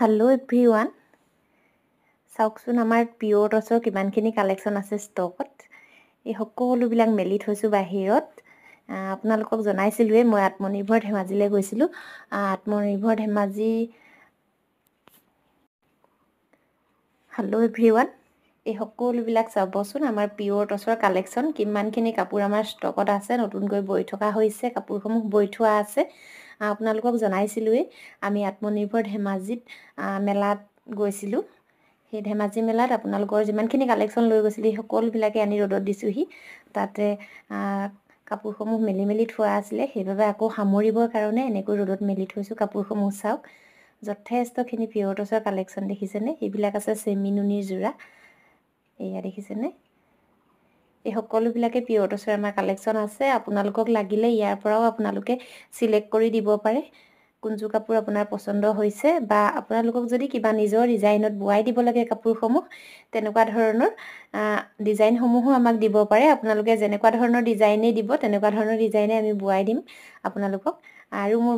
Hello everyone. চাওকচোন আমাৰ পিয়ৰ টছৰ কিমানখিনি কালেকশ্যন আছে ষ্টকত এই সকলোবিলাক মেলি থৈছোঁ বাহিৰত আপোনালোকক জনাইছিলোঁৱে মই আত্মনিৰ্ভৰ ধেমাজিলৈ গৈছিলোঁ আত্মনিৰ্ভৰ ধেমাজি হেল্ল' এভৰিৱান এই সকলোবিলাক চাবচোন আমাৰ পিয়ৰ টছৰ কালেকশ্যন কিমানখিনি কাপোৰ আমাৰ ষ্টকত আছে নতুনকৈ বৈ থকা হৈছে কাপোৰসমূহ বৈ থোৱা আছে আপোনালোকক জনাইছিলোঁৱে আমি আত্মনিৰ্ভৰ ধেমাজিত মেলাত গৈছিলোঁ সেই ধেমাজি মেলাত আপোনালোকৰ যিমানখিনি কালেকশ্যন লৈ গৈছিল এই সকলোবিলাকে আনি ৰ'দত দিছোঁহি তাতে কাপোৰসমূহ মেলি থোৱা আছিলে সেইবাবে আকৌ সামৰিবৰ কাৰণে এনেকৈ ৰ'দত মেলি থৈছোঁ কাপোৰসমূহ চাওক যথেষ্টখিনি পিয়ৰ টছৰ কালেকশ্যন দেখিছেনে এইবিলাক আছে চেমি নুনিৰ যোৰা এয়া দেখিছেনে এই সকলোবিলাকে পিয়ৰ টছৰ আমাৰ কালেকশ্যন আছে আপোনালোকক লাগিলে ইয়াৰ পৰাও আপোনালোকে সিলেক্ট কৰি দিব পাৰে কোনটো কাপোৰ আপোনাৰ পছন্দ হৈছে বা আপোনালোকক যদি কিবা নিজৰ ডিজাইনত বোৱাই দিব লাগে কাপোৰসমূহ তেনেকুৱা ধৰণৰ ডিজাইনসমূহো আমাক দিব পাৰে আপোনালোকে যেনেকুৱা ধৰণৰ ডিজাইনে দিব তেনেকুৱা ধৰণৰ ডিজাইনে আমি বোৱাই দিম আপোনালোকক আৰু মোৰ